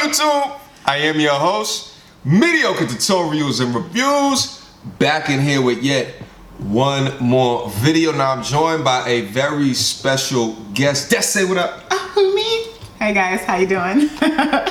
YouTube? I am your host, Mediocre Tutorials and Reviews, back in here with yet one more video. Now I'm joined by a very special guest. Des, say what up. Me. Hey guys, how you doing?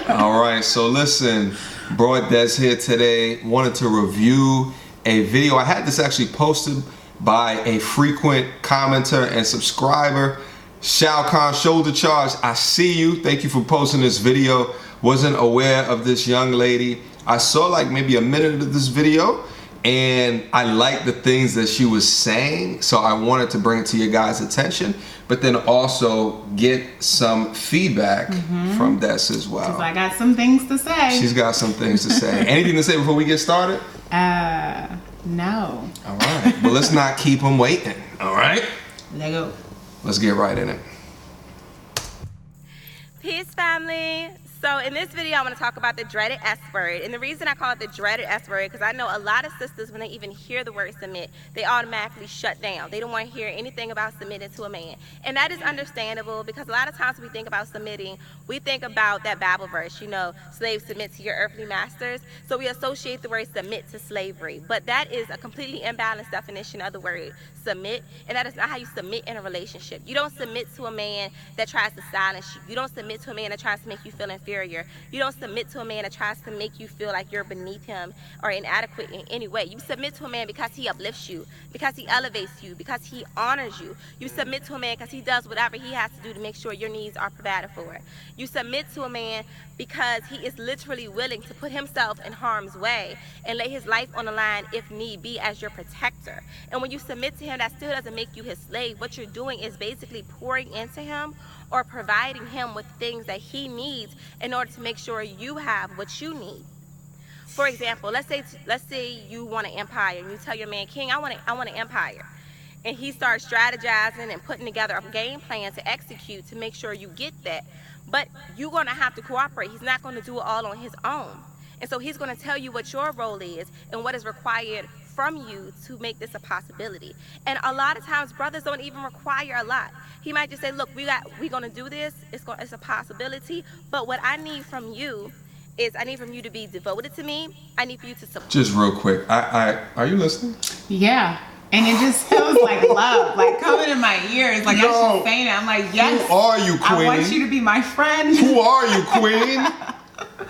All right, so listen, brought Des here today. Wanted to review a video. I had this actually posted by a frequent commenter and subscriber, Shao Khan Shoulder Charge. I see you. Thank you for posting this video. Wasn't aware of this young lady. I saw like maybe a minute of this video and I liked the things that she was saying, so I wanted to bring it to your guys' attention, but then also get some feedback from Des as well. Because I got some things to say. She's got some things to say. Anything to say before we get started? No. All right. Well, let's not keep them waiting. All right? Let go. Let's get right in it. Peace, family. So in this video, I want to talk about the dreaded S word. And the reason I call it the dreaded S word, because I know a lot of sisters, when they even hear the word submit, they automatically shut down. They don't want to hear anything about submitting to a man. And that is understandable, because a lot of times we think about submitting, we think about that Bible verse, you know, slaves submit to your earthly masters. So we associate the word submit to slavery. But that is a completely imbalanced definition of the word submit, and that is not how you submit in a relationship. You don't submit to a man that tries to silence you. You don't submit to a man that tries to make you feel inferior. You don't submit to a man that tries to make you feel like you're beneath him or inadequate in any way. You submit to a man because he uplifts you, because he elevates you, because he honors you. You submit to a man because he does whatever he has to do to make sure your needs are provided for. You submit to a man because he is literally willing to put himself in harm's way and lay his life on the line if need be as your protector. And when you submit to him, that still doesn't make you his slave. What you're doing is basically pouring into him or providing him with things that he needs in order to make sure you have what you need. For example, let's say you want an empire and you tell your man, King, I want an empire. And he starts strategizing and putting together a game plan to execute to make sure you get that. But you're going to have to cooperate. He's not going to do it all on his own. And so he's going to tell you what your role is and what is required from you to make this a possibility. And a lot of times brothers don't even require a lot. He might just say, look, we're going to do this. It's a possibility. But what I need from you is I need from you to be devoted to me. I need for you to support. Just real quick, are you listening? Yeah. And it just feels like love, like coming in my ears. Like Yo, I should saying it. I'm like, yes. Who are you, queen? I want you to be my friend. Who are you, queen?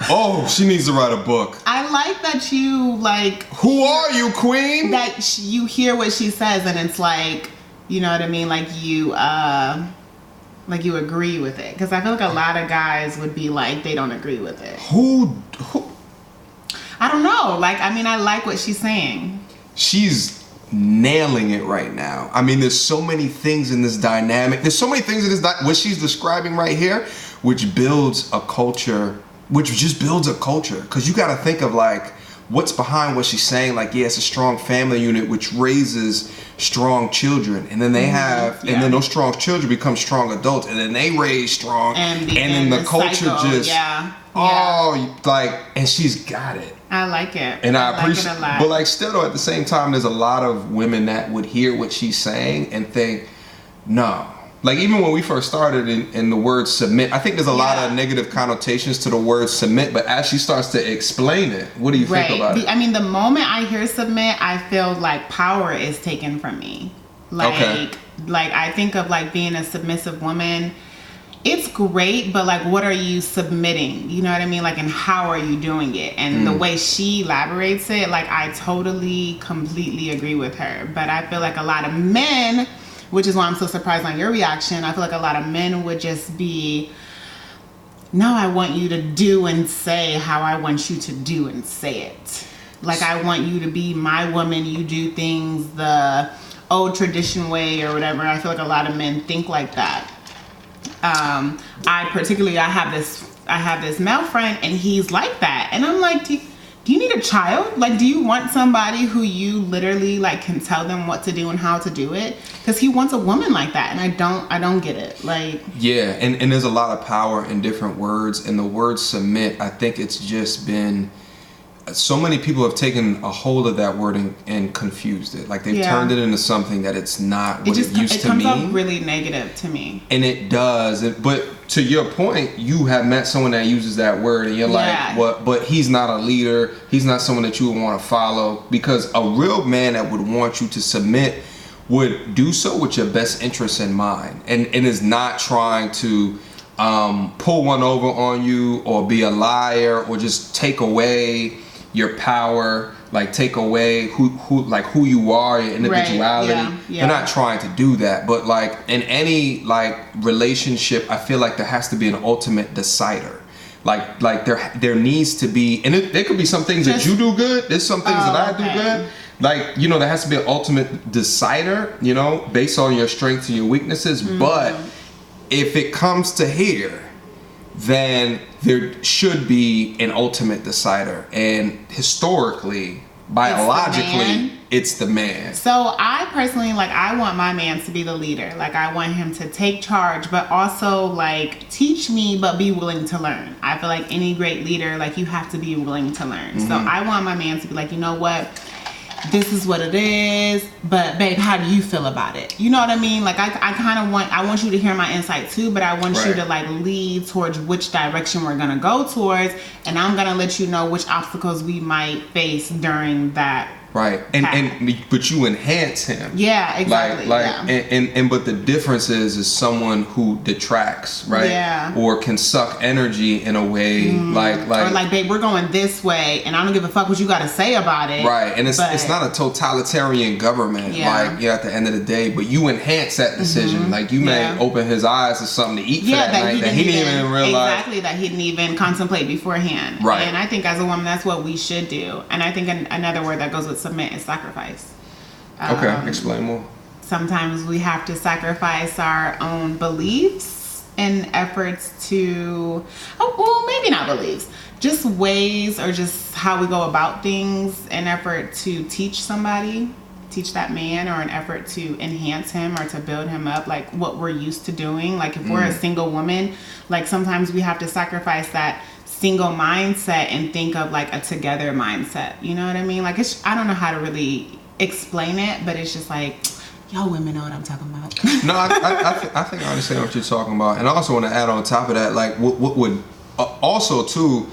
Oh, she needs to write a book. I like that you like. Who are you, queen? That you hear what she says and it's like, you know what I mean? Like you agree with it. Because I feel like a lot of guys would be like, they don't agree with it. Who? I don't know. Like, I mean, I like what she's saying. She's nailing it right now. I mean, there's so many things in this dynamic. There's so many things in this what she's describing right here, which builds a culture, because you got to think of like what's behind what she's saying. Like, yeah, it's a strong family unit which raises strong children, and then they have, and then those strong children become strong adults, and then they raise strong, and then the culture cycle, just and she's got it. I like it. And I appreciate it a lot. But like still though, at the same time, there's a lot of women that would hear what she's saying and think, no. Like even when we first started in the word submit, I think there's a lot of negative connotations to the word submit, but as she starts to explain it, what do you think about it? I mean, the moment I hear submit, I feel like power is taken from me. Like I think of like being a submissive woman. It's great, but like, what are you submitting? You know what I mean? Like, and how are you doing it? And the way she elaborates it, like I totally, completely agree with her. But I feel like a lot of men, which is why I'm so surprised on your reaction, I feel like a lot of men would just be, no, I want you to do and say how I want you to do and say it. Like, I want you to be my woman. You do things the old tradition way or whatever. I feel like a lot of men think like that. I have this male friend and he's like that. And I'm like, do you need a child? Like, do you want somebody who you literally like can tell them what to do and how to do it? Because he wants a woman like that, and I don't get it. Like, yeah, and there's a lot of power in different words, and the word submit, I think it's just been, so many people have taken a hold of that word and confused it. Like they've turned it into something that it's not what it used to mean. It comes up really negative to me. And it does, but to your point, you have met someone that uses that word, and you're like, what? But he's not a leader. He's not someone that you would want to follow, because a real man that would want you to submit would do so with your best interests in mind, and is not trying to pull one over on you or be a liar or just take away your power, like take away who you are, your individuality. Right. Yeah. They're not trying to do that, but like in any like relationship, I feel like there has to be an ultimate decider. Like there needs to be, and there could be some things that you do good. There's some things that I do good. Like, you know, there has to be an ultimate decider, you know, based on your strengths and your weaknesses. But if it comes to here, then there should be an ultimate decider. And historically, biologically, it's the man. So I personally, like, I want my man to be the leader. Like, I want him to take charge, but also, like, teach me, but be willing to learn. I feel like any great leader, like, you have to be willing to learn. So I want my man to be like, you know what? This is what it is, but babe, how do you feel about it? You know what I mean? Like, I kind of want you to hear my insight too, but I want you to like lead towards which direction we're gonna go towards, and I'm gonna let you know which obstacles we might face during that. Right, but you enhance him. Yeah, exactly. And but the difference is someone who detracts, right? Yeah. Or can suck energy in a way, like or like, babe, we're going this way, and I don't give a fuck what you got to say about it. Right, and it's not a totalitarian government, like at the end of the day, but you enhance that decision. Like you may open his eyes to something to eat for that night that he didn't even realize. Exactly, that he didn't even contemplate beforehand. Right. And I think as a woman, that's what we should do. And I think another word that goes with submit is sacrifice. Okay, explain more. Sometimes we have to sacrifice our own beliefs in efforts to, maybe not beliefs, just ways or just how we go about things in effort to teach that man, or an effort to enhance him or to build him up, like what we're used to doing. Like if we're a single woman, like sometimes we have to sacrifice that single mindset and think of like a together mindset. You know what I mean? Like I don't know how to really explain it, but it's just like, y'all women know what I'm talking about. No, I think I understand what you're talking about, and I also want to add on top of that, like what would also too,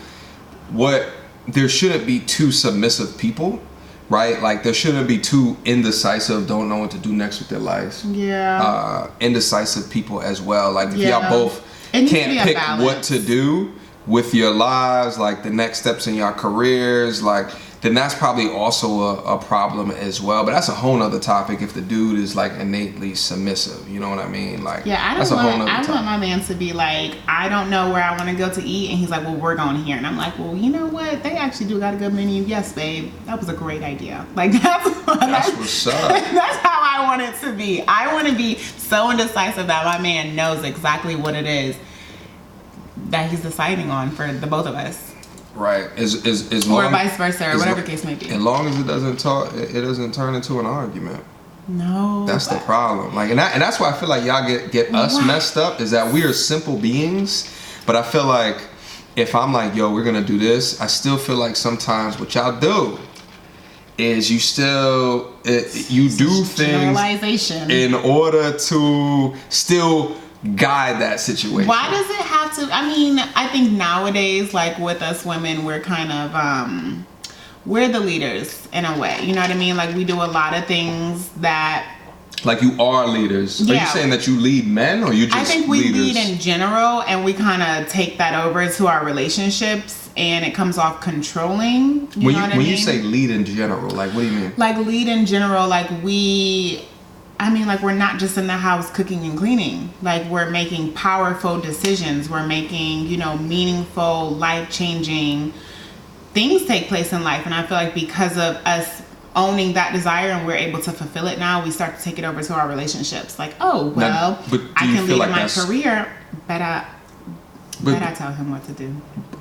what there shouldn't be two submissive people, right? Like there shouldn't be two indecisive, don't know what to do next with their lives. Yeah. Indecisive people as well. Like if y'all both can't pick what to do with your lives, like the next steps in your careers, like then that's probably also a problem as well. But that's a whole nother topic if the dude is like innately submissive. You know what I mean? Like, I want my man to be like, I don't know where I want to go to eat, and he's like, well, we're going here, and I'm like, well, you know what? They actually do got a good menu. Yes, babe, that was a great idea. Like that's what's up. That's how I want it to be. I want to be so indecisive that my man knows exactly what it is that he's deciding on for the both of us. Right, is or vice versa, or whatever the case may be. As long as it doesn't turn into an argument. No, that's the problem. Like, and that's why I feel like y'all get us messed up, is that we are simple beings. But I feel like if I'm like, yo, we're gonna do this, I still feel like sometimes what y'all do is you do things in order to still guide that situation. Why does it have to? I mean, I think nowadays, like with us women, we're kind of we're the leaders in a way. You know what I mean? Like we do a lot of things that. Like you are leaders. Yeah. Are you saying that you lead men, or you just? I think we lead in general, and we kind of take that over to our relationships, and it comes off controlling. You know what I mean? When you say lead in general, like what do you mean? Like lead in general, like we're not just in the house cooking and cleaning. Like we're making powerful decisions. We're making, meaningful, life-changing things take place in life. And I feel like because of us owning that desire and we're able to fulfill it now, we start to take it over to our relationships. Like, I can lead in my career, but I tell him what to do.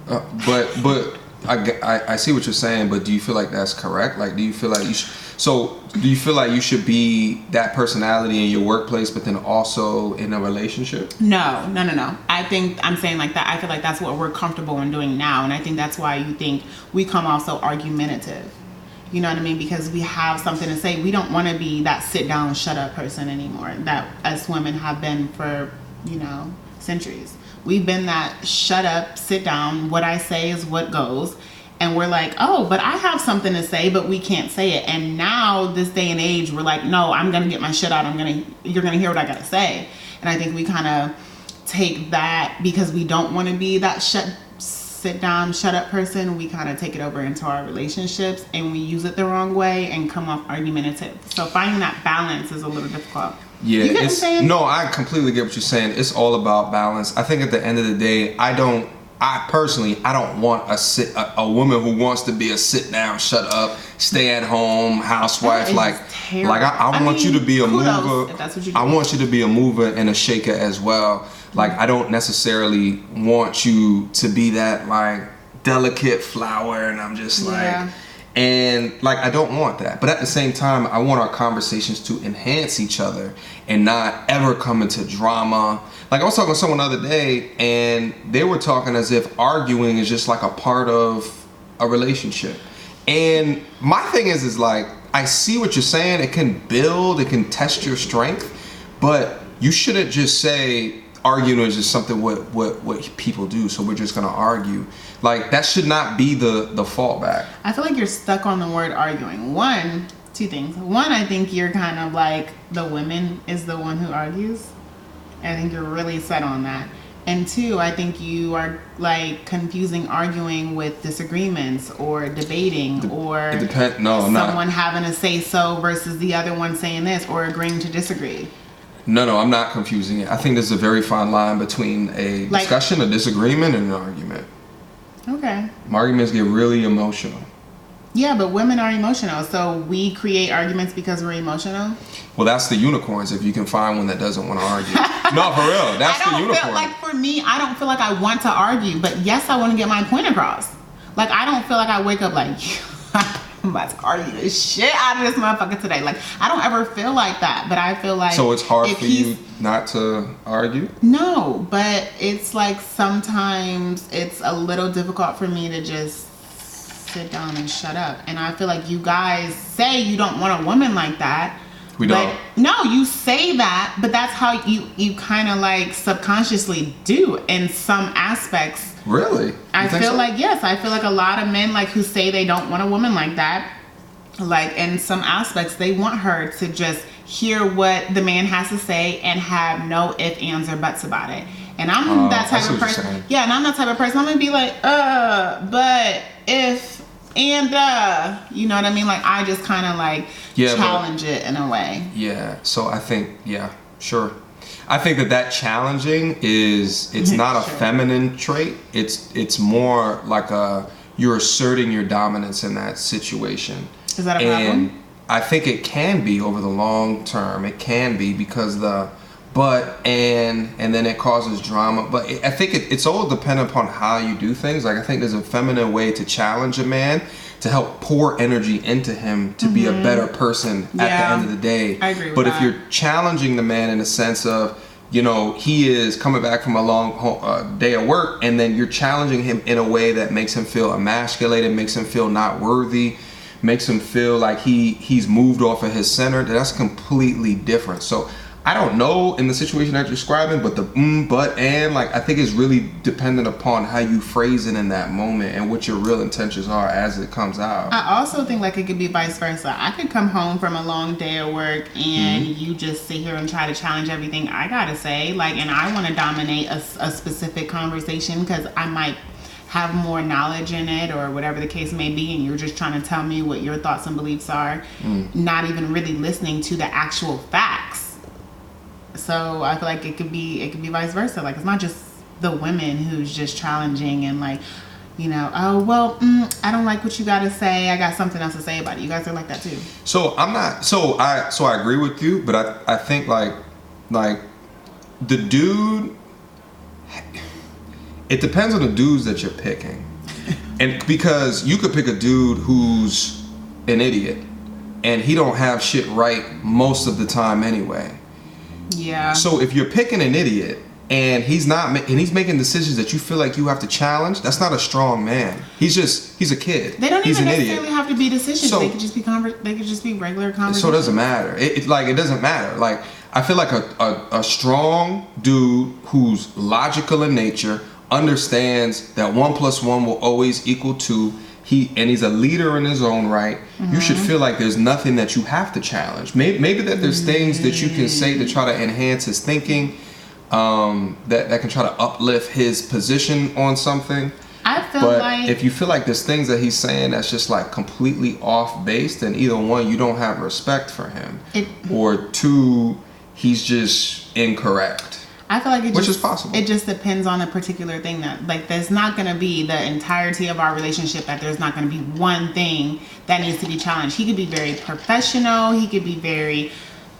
But I see what you're saying, but do you feel like that's correct? Like, do you feel like do you feel like you should be that personality in your workplace, but then also in a relationship? No. I think I'm saying like that. I feel like that's what we're comfortable in doing now. And I think that's why you think we come off so argumentative. You know what I mean? Because we have something to say. We don't want to be that sit down, shut up person anymore that us women have been for, centuries. We've been that shut up, sit down, what I say is what goes. And we're like, oh, but I have something to say, but we can't say it. And now, this day and age, we're like, no, I'm going to get my shit out. You're going to hear what I got to say. And I think we kind of take that, because we don't want to be that sit down, shut up person. We kind of take it over into our relationships, and we use it the wrong way and come off argumentative. So finding that balance is a little difficult. Yeah, you get what I'm saying? No, I completely get what you're saying. It's all about balance. I think at the end of the day, I don't want a woman who wants to be a sit down, shut up, stay at home housewife. I want you to be a mover. If that's what you do. I want you to be a mover and a shaker as well. Like, I don't necessarily want you to be that like delicate flower, and I'm just like, and like, I don't want that. But at the same time, I want our conversations to enhance each other and not ever come into drama. Like, I was talking to someone the other day, and they were talking as if arguing is just like a part of a relationship. And my thing is like, I see what you're saying. It can build, it can test your strength, but you shouldn't just say arguing is just something what people do, so we're just gonna argue. Like, that should not be the fallback. I feel like you're stuck on the word arguing. Two things. One, I think you're kind of like, the woman is the one who argues. I think you're really set on that. And two, I think you are like confusing arguing with disagreements or debating or someone having a say so versus the other one saying this, or agreeing to disagree. No, I'm not confusing it. I think there's a very fine line between a discussion, a disagreement, and an argument. Okay. Arguments get really emotional. Yeah, but women are emotional, so we create arguments because we're emotional. Well, that's the unicorns, if you can find one that doesn't want to argue. No, for real, that's the unicorn. Like, for me, I don't feel like I want to argue, but yes, I want to get my point across. Like, I don't feel like I wake up like, I'm about to argue the shit out of this motherfucker today. Like, I don't ever feel like that, but I feel like... So it's hard for you not to argue? No, but it's like sometimes it's a little difficult for me to just sit down and shut up. And I feel like you guys say you don't want a woman like that. We don't. No, you say that, but that's how you kind of like subconsciously do in some aspects. Really? I feel like, yes, I feel like a lot of men like who say they don't want a woman like that, like in some aspects, they want her to just hear what the man has to say and have no ifs, ands, or buts about it. And I'm that type of person. Yeah, and I'm that type of person. I'm gonna be like, but if, and you know what I mean? Like, I just kind of like challenge it in a way. Yeah. So I think, sure. I think that challenging it's not a feminine trait. It's more like you're asserting your dominance in that situation. Is that a problem? And I think it can be over the long term. It can be because and then it causes drama. But I think it's all dependent upon how you do things. Like, I think there's a feminine way to challenge a man, to help pour energy into him to be a better person at the end of the day. I agree with but that. if you're challenging the man in a sense of, you know, he is coming back from a long day of work, and then you're challenging him in a way that makes him feel emasculated, makes him feel not worthy, makes him feel like he's moved off of his center, that's completely different. So I don't know in the situation that you're describing, but I think it's really dependent upon how you phrase it in that moment and what your real intentions are as it comes out. I also think like it could be vice versa. I could come home from a long day of work and you just sit here and try to challenge everything I gotta say, like, and I want to dominate a specific conversation because I might have more knowledge in it or whatever the case may be, and you're just trying to tell me what your thoughts and beliefs are, not even really listening to the actual facts. So I feel like it could be vice versa. Like, it's not just the women who's just challenging and like, you know, oh well, I don't like what you got to say. I got something else to say about it. You guys are like that too. So I'm not. So I agree with you, but I think like the dude. It depends on the dudes that you're picking, and because you could pick a dude who's an idiot, and he don't have shit right most of the time anyway. Yeah. So if you're picking an idiot and he's making decisions that you feel like you have to challenge, that's not a strong man. He's a kid. They don't he's even an necessarily idiot. have to be decisions. So, they could just be regular conversations. So it doesn't matter. It doesn't matter. Like, I feel like a strong dude who's logical in nature understands that 1 + 1 will always equal 2. He's a leader in his own right. Mm-hmm. You should feel like there's nothing that you have to challenge. Maybe that there's things that you can say to try to enhance his thinking, that can try to uplift his position on something. I feel but like if you feel like there's things that he's saying that's just like completely off base, then either one, you don't have respect for him, or two, he's just incorrect. I feel like which is possible. It just depends on a particular thing. That, like, there's not going to be the entirety of our relationship that there's not going to be one thing that needs to be challenged. He could be very professional. He could be very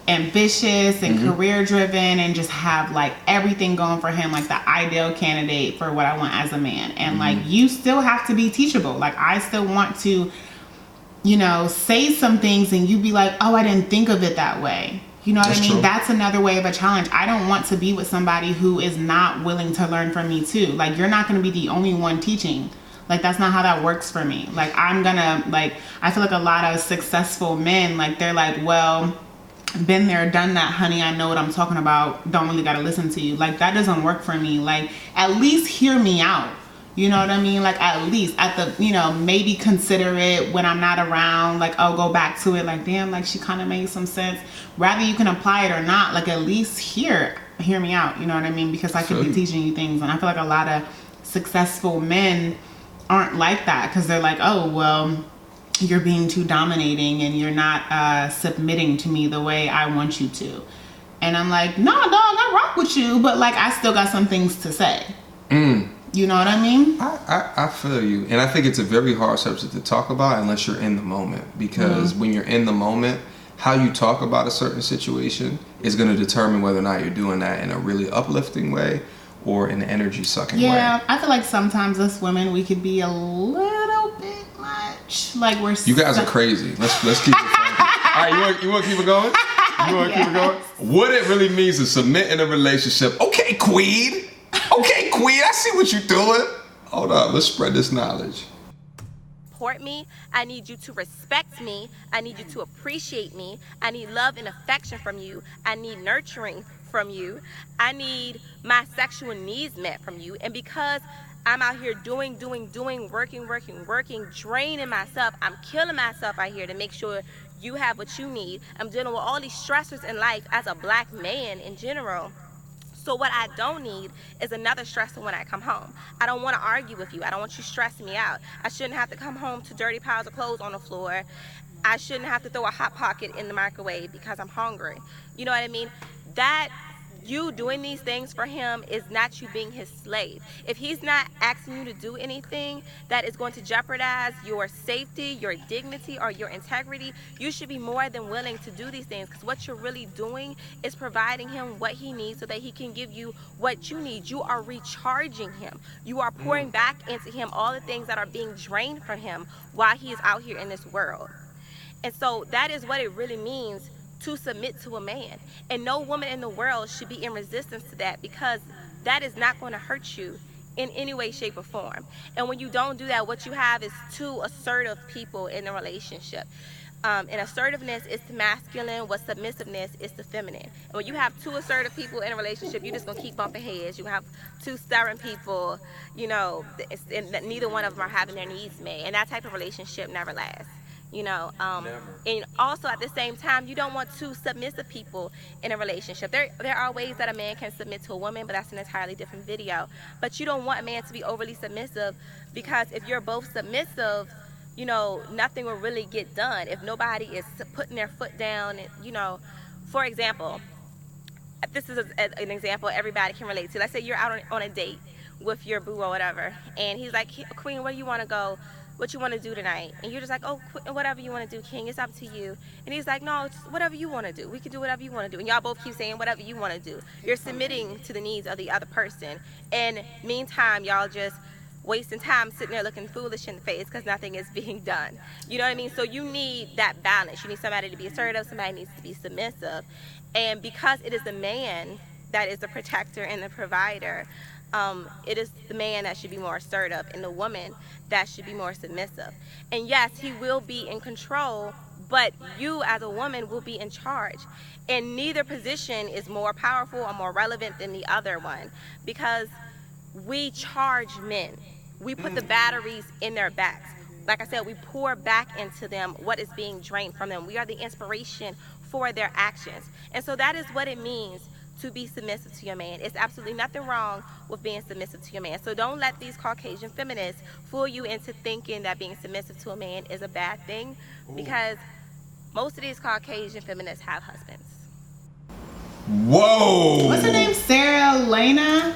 ambitious and career driven and just have like everything going for him, like the ideal candidate for what I want as a man. And like, you still have to be teachable. Like, I still want to, say some things and you be like, oh, I didn't think of it that way. You know what I mean? True. That's another way of a challenge. I don't want to be with somebody who is not willing to learn from me too. Like, you're not going to be the only one teaching. Like, that's not how that works for me. Like, I feel like a lot of successful men, like, they're like, well, been there, done that, honey. I know what I'm talking about. Don't really got to listen to you. Like, that doesn't work for me. Like, at least hear me out. You know what I mean? Like, at least maybe consider it when I'm not around. Like, I'll go back to it. Like, damn, like, she kind of made some sense. Rather you can apply it or not, like, at least hear me out. You know what I mean? Because I could be teaching you things. And I feel like a lot of successful men aren't like that, because they're like, oh, well, you're being too dominating and you're not submitting to me the way I want you to. And I'm like, no, dog, I rock with you, but like, I still got some things to say. You know what I mean? I feel you. And I think it's a very hard subject to talk about unless you're in the moment. Because when you're in the moment, how you talk about a certain situation is going to determine whether or not you're doing that in a really uplifting way or in an energy sucking way. Yeah, I feel like sometimes us women, we could be a little bit much. Like, you guys are crazy. Let's keep it funky. All right, you want to keep it going? You want to keep it going? What it really means to submit in a relationship. Okay, Queen. Okay, Queen, I see what you're doing. Hold up, let's spread this knowledge. Support me. I need you to respect me. I need you to appreciate me. I need love and affection from you. I need nurturing from you. I need my sexual needs met from you. And because I'm out here doing, working, draining myself, I'm killing myself out here to make sure you have what you need. I'm dealing with all these stressors in life as a black man in general. So what I don't need is another stressor when I come home. I don't want to argue with you. I don't want you stressing me out. I shouldn't have to come home to dirty piles of clothes on the floor. I shouldn't have to throw a Hot Pocket in the microwave because I'm hungry. You know what I mean? That you doing these things for him is not you being his slave. If he's not asking you to do anything that is going to jeopardize your safety, your dignity, or your integrity, you should be more than willing to do these things, because what you're really doing is providing him what he needs so that he can give you what you need. You are recharging him. You are pouring back into him all the things that are being drained from him while he is out here in this world. And so that is what it really means to submit to a man. And no woman in the world should be in resistance to that, because that is not going to hurt you in any way, shape, or form. And when you don't do that, what you have is two assertive people in a relationship. And assertiveness is the masculine, what submissiveness is the feminine. And when you have two assertive people in a relationship, you're just going to keep bumping heads. You have two stubborn people, and neither one of them are having their needs met. And that type of relationship never lasts. And also at the same time, you don't want two submissive people in a relationship. There are ways that a man can submit to a woman, but that's an entirely different video. But you don't want a man to be overly submissive, because if you're both submissive, nothing will really get done if nobody is putting their foot down. For example, this is an example everybody can relate to. Let's say you're out on a date with your boo or whatever, and he's like, Queen, where do you want to go? What you want to do tonight? And you're just like, oh, whatever you want to do, King, it's up to you. And he's like, no, it's whatever you want to do. We can do whatever you want to do. And y'all both keep saying whatever you want to do. You're submitting to the needs of the other person. And meantime, y'all just wasting time sitting there looking foolish in the face because nothing is being done. You know what I mean? So you need that balance. You need somebody to be assertive. Somebody needs to be submissive. And because it is the man that is the protector and the provider, it is the man that should be more assertive and the woman that should be more submissive. And yes, he will be in control, but you as a woman will be in charge. And neither position is more powerful or more relevant than the other one, because we charge men. We put the batteries in their backs. Like I said, we pour back into them what is being drained from them. We are the inspiration for their actions. And so that is what it means to be submissive to your man. It's absolutely nothing wrong with being submissive to your man. So don't let these Caucasian feminists fool you into thinking that being submissive to a man is a bad thing, because most of these Caucasian feminists have husbands. Whoa! What's her name? Sara Lena?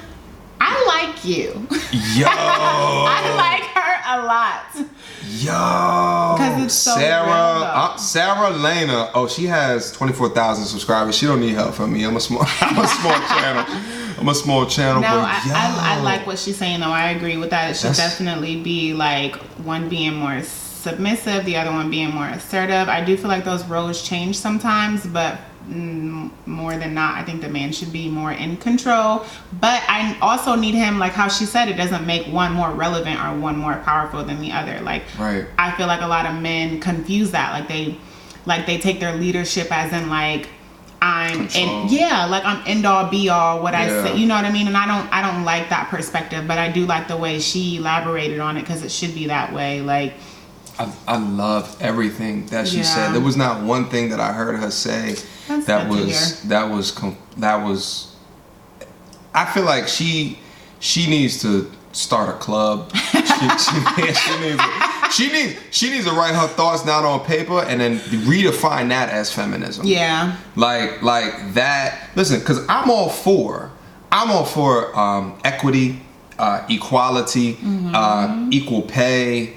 I like you. Yo! I like her a lot. Yo! Because it's so Sara Lena. Oh, she has 24,000 subscribers. She don't need help from me. I'm a small channel. I'm a small channel. No, but I like what she's saying though. I agree with that. It should definitely be like one being more submissive, the other one being more assertive. I do feel like those roles change sometimes, but more than not, I think the man should be more in control. But I also need him, like how she said, it doesn't make one more relevant or one more powerful than the other. Like, right. I feel like a lot of men confuse that. Like they take their leadership as in like I'm end all be all what I say, you know what I mean? And I don't like that perspective, but I do like the way she elaborated on it, because it should be that way. Like, I love everything that she said. There was not one thing that I heard her say that was. I feel like she needs to start a club. She needs to write her thoughts down on paper and then redefine that as feminism. Yeah. Like that. Listen, because I'm all for equity, equality, equal pay.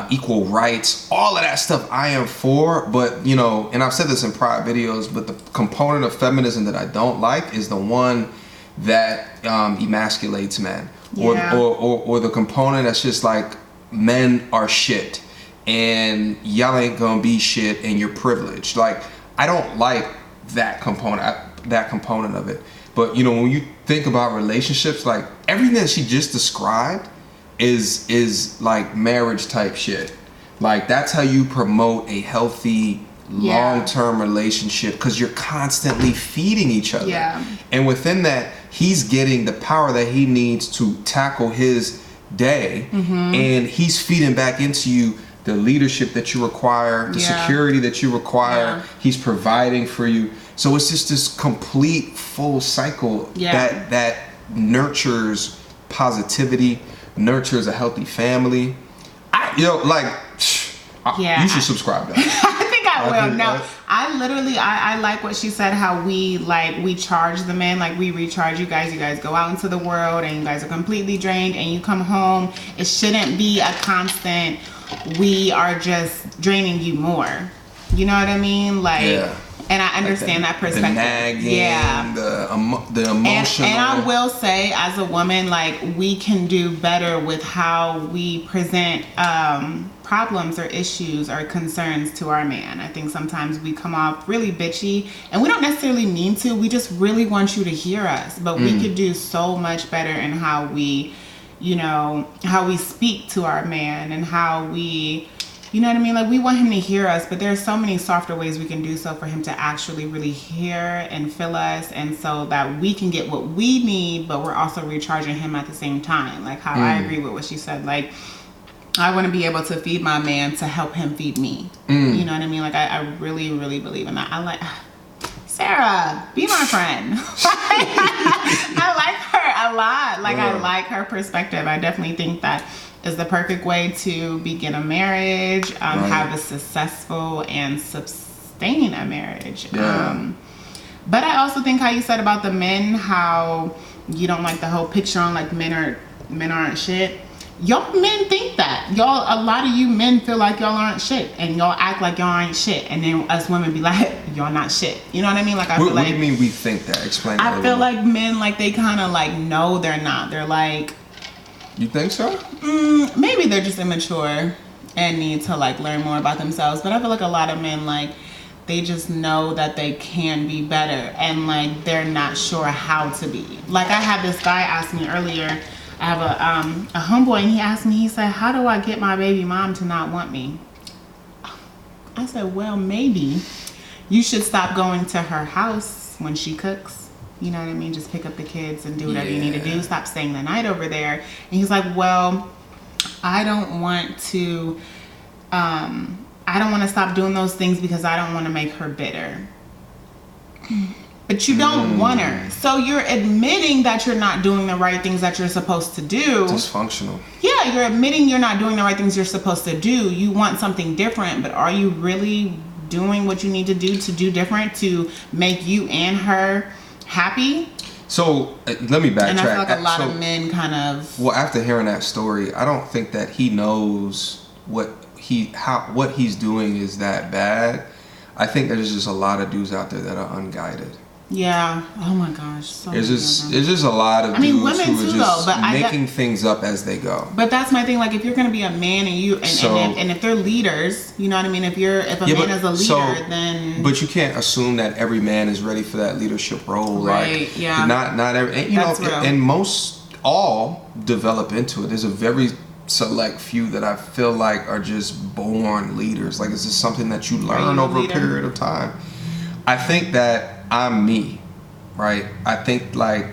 Equal rights, all of that stuff I am for, but you know, and I've said this in prior videos, but the component of feminism that I don't like is the one that emasculates men, or the component that's just like men are shit and y'all ain't gonna be shit and you're privileged. Like, I don't like that component of it. But you know, when you think about relationships, like everything that she just described is like marriage type shit. Like, that's how you promote a healthy long-term relationship, because you're constantly feeding each other. And within that, he's getting the power that he needs to tackle his day, and he's feeding back into you the leadership that you require, the security that you require. He's providing for you. So it's just this complete full cycle that nurtures positivity, nurtures a healthy family. You should subscribe to that. I think I will. No, I like what she said, how we charge the men, like we recharge you guys. You guys go out into the world and you guys are completely drained and you come home. It shouldn't be a constant, we are just draining you more. You know what I mean? Like, and I understand that perspective. The nagging, the emotional. And I will say, as a woman, like, we can do better with how we present problems or issues or concerns to our man. I think sometimes we come off really bitchy, and we don't necessarily mean to. We just really want you to hear us. But we could do so much better in how we, how we speak to our man and how we... You know what I mean? Like, we want him to hear us, but there's so many softer ways we can do so for him to actually really hear and feel us, and so that we can get what we need, but we're also recharging him at the same time. Like, how I agree with what she said. Like, I want to be able to feed my man to help him feed me. You know what I mean? Like, I really, really believe in that. I like... Sarah, be my friend. I like her a lot. Like, I like her perspective. I definitely think that is the perfect way to begin a marriage, have a successful and sustain a marriage. But I also think how you said about the men, how you don't like the whole picture on like men aren't shit. Y'all men think that. A lot of you men feel like y'all aren't shit, and y'all act like y'all ain't shit, and then us women be like, y'all not shit. You know what I mean? Like, what do you mean we think that? Explain that. I feel like men, like, they kind of like know they're not. They're like... You think so? Maybe they're just immature and need to like learn more about themselves. But I feel like a lot of men, like, They just know that they can be better, and like they're not sure how to be. Like I had this guy ask me earlier. I have a homeboy, and he asked me. He said, "How do I get my baby mom to not want me?" I said, "Well, maybe you should stop going to her house when she cooks. You know what I mean? Just pick up the kids and do whatever you need to do. Stop staying the night over there." And he's like, "Well, I don't want to stop doing those things because I don't want to make her bitter." But you don't want her. So you're admitting that you're not doing the right things that you're supposed to do. Dysfunctional. Yeah, you're admitting you're not doing the right things you're supposed to do. You want something different, but are you really doing what you need to do different to make you and her happy? So let me backtrack. And I feel like a lot of men kind of... Well, after hearing that story, I don't think that he knows what he's doing is that bad. I think there's just a lot of dudes out there that are unguided. Yeah. Oh my gosh. So it's just a lot of dudes women who are too, just though, making things up as they go. But that's my thing. Like, if you're going to be a man and if they're leaders, you know what I mean? If a man is a leader, then... But you can't assume that every man is ready for that leadership role. Right, like, yeah. Not every... And, that's real. And all develop into it. There's a very select few that I feel like are just born leaders. Like, it's just something that you learn over a period of time. I think that I'm me, right? I think like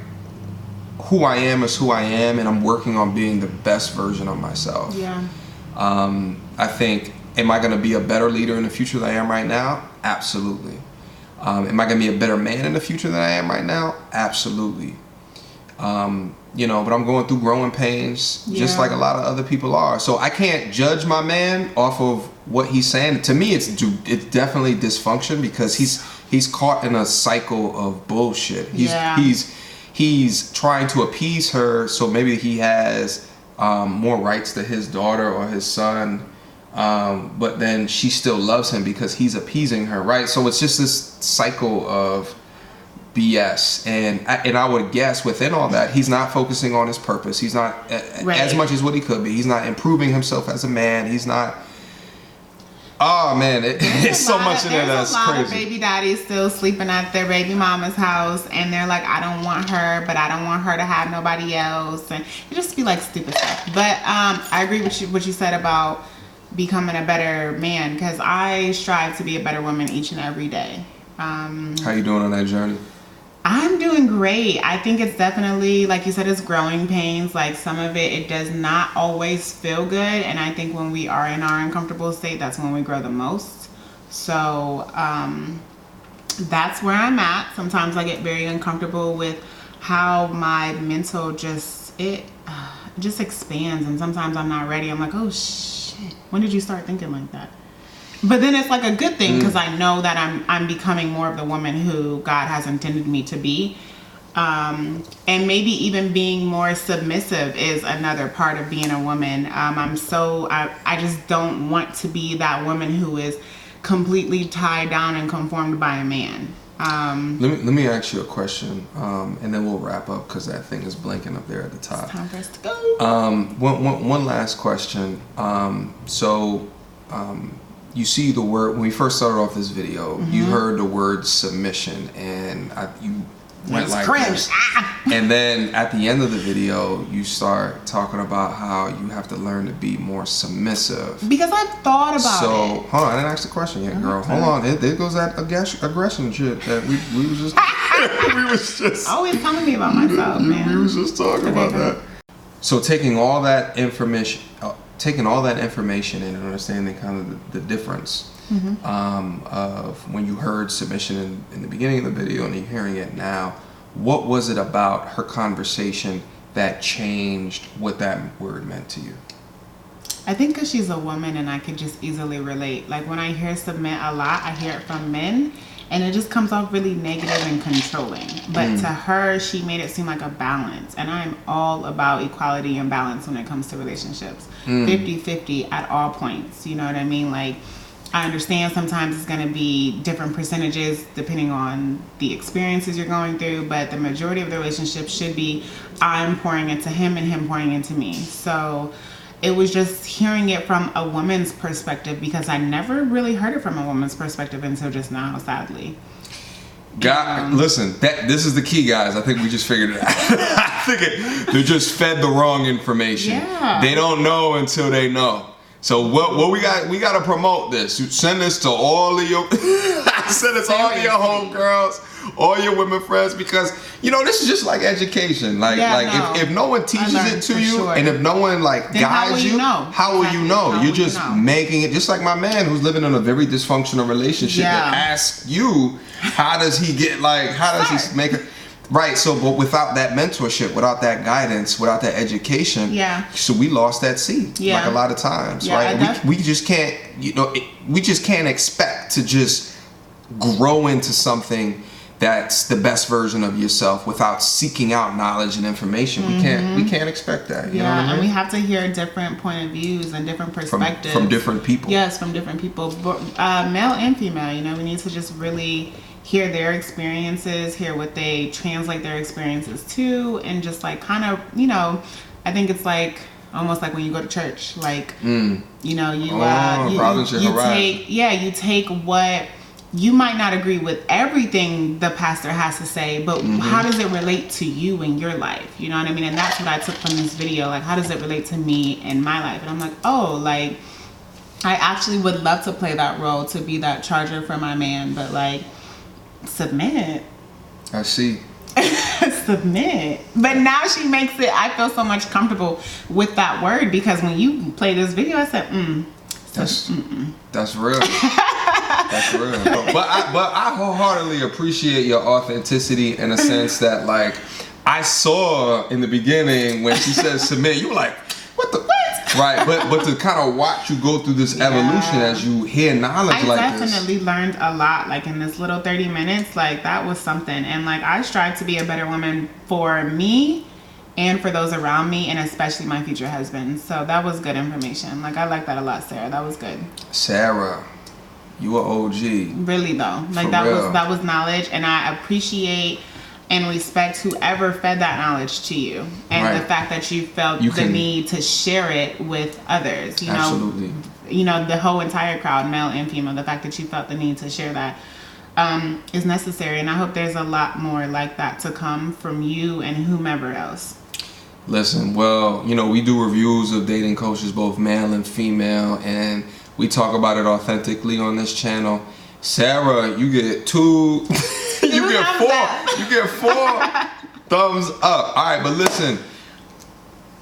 who I am is who I am, and I'm working on being the best version of myself. Yeah. I think, am I going to be a better leader in the future than I am right now? Absolutely. Am I going to be a better man in the future than I am right now? Absolutely. But I'm going through growing pains just like a lot of other people are. So I can't judge my man off of what he's saying. To me, it's definitely dysfunction because he's caught in a cycle of bullshit. He's trying to appease her, so maybe he has more rights to his daughter or his son, but then she still loves him because he's appeasing her, right? So it's just this cycle of BS, and I would guess within all that, he's not focusing on his purpose. He's not as much as what he could be. He's not improving himself as a man. He's not. Oh man, it's so much in there that's crazy. There's a lot of baby daddies still sleeping at their baby mama's house, and they're like, I don't want her, but I don't want her to have nobody else, and it just be like stupid stuff. But I agree with what you said about becoming a better man, because I strive to be a better woman each and every day. How you doing on that journey? I'm doing great. I think it's definitely, like you said, it's growing pains. Like some of it does not always feel good. And I think when we are in our uncomfortable state, that's when we grow the most. So that's where I'm at. Sometimes I get very uncomfortable with how my mental just expands. And sometimes I'm not ready. I'm like, oh shit, when did you start thinking like that? But then it's like a good thing because I know that I'm becoming more of the woman who God has intended me to be. And maybe even being more submissive is another part of being a woman. I just don't want to be that woman who is completely tied down and conformed by a man. Let me ask you a question, and then we'll wrap up because that thing is blinking up there at the top. It's time for us to go. One last question. You see the word, when we first started off this video, you heard the word submission, and you went like this. And then at the end of the video, you start talking about how you have to learn to be more submissive. Because I've thought about it. So, hold on, I didn't ask the question yet, girl. Hold on, there goes that aggression shit that we was just... we was just... Always telling me about myself, man. We was just talking about that. So taking all that information in and understanding kind of the difference of when you heard submission in the beginning of the video and you're hearing it now, what was it about her conversation that changed what that word meant to you? I think because she's a woman and I could just easily relate. Like when I hear submit a lot, I hear it from men and it just comes off really negative and controlling. But to her, she made it seem like a balance. And I'm all about equality and balance when it comes to relationships. 50-50 at all points. You know what I mean? Like, I understand sometimes it's going to be different percentages depending on the experiences you're going through. But the majority of the relationship should be I'm pouring into him and him pouring into me. So it was just hearing it from a woman's perspective, because I never really heard it from a woman's perspective until just now, sadly. Listen, this is the key, guys. I think we just figured it out. I think they're just fed the wrong information. Yeah. They don't know until they know. So what we got to promote this. Send this to all of your send it to all your homegirls, all your women friends, because this is just like education. If no one teaches it to you, and if no one guides you, how will you know? You're just making it, just like my man who's living in a very dysfunctional relationship that asks you, how does he get how does he make it? Right, so but without that mentorship, without that guidance, without that education, so we lost that seed, like a lot of times, right? We just can't, we just can't expect to just grow into something that's the best version of yourself without seeking out knowledge and information. We can't expect that. You know what I mean? And we have to hear different point of views and different perspectives from different people. Yes, from different people, male and female. We need to just really hear their experiences, hear what they translate their experiences to, and just kind of, I think it's almost like when you go to church, you take what you might not agree with everything the pastor has to say, but how does it relate to you in your life? You know what I mean? And that's what I took from this video. How does it relate to me in my life? And I'm like, oh, I actually would love to play that role, to be that charger for my man, but submit. I see. Submit. But now she makes it, I feel so much comfortable with that word, because when you play this video, I said, That's real. That's real. But I wholeheartedly appreciate your authenticity, in a sense that I saw in the beginning when she said submit, you were like, what the? Right, but to kind of watch you go through this evolution as you hear knowledge this. I definitely learned a lot, in this little 30 minutes, that was something. And I strive to be a better woman for me and for those around me, and especially my future husband. So that was good information. I like that a lot, Sarah. That was good. Sarah, you are OG. Really though, that was knowledge, and I appreciate and respect whoever fed that knowledge to you, and the fact that you felt the need to share it with others. Absolutely. The whole entire crowd, male and female, the fact that you felt the need to share that is necessary, and I hope there's a lot more like that to come from you and whomever else. Listen, well, we do reviews of dating coaches, both male and female, and we talk about it authentically on this channel. Sarah, you get 2 you get 4 thumbs up. All right, but listen,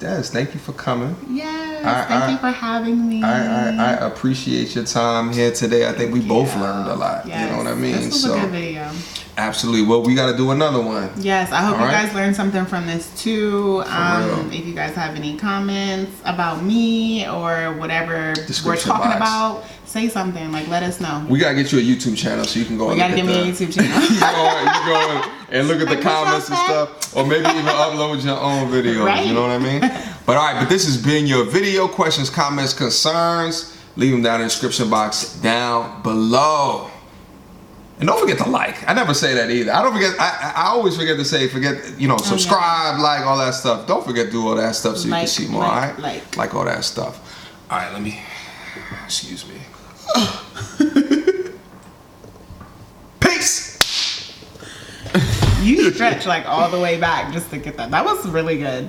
Des, thank you for coming. Yes, thank you for having me. I appreciate your time here today. I think we both learned a lot. Yes, you know what I mean? This was a good video. Absolutely. Well, we got to do another one. Yes, I hope you guys learned something from this too. If you guys have any comments about me or whatever we're talking about, say something. Let us know. We got to get you a YouTube channel so you can go and get me a YouTube channel. you go and look at the comments and stuff, or maybe even upload your own videos. Right. You know what I mean? But all right, but this has been your video. Questions, comments, concerns, leave them down in the description box down below. And don't forget to like. I never say that either. I always forget to say, subscribe, like, all that stuff. Don't forget to do all that stuff so you can see more, all right? Like all that stuff. All right, excuse me. Peace! You stretch all the way back just to get that. That was really good.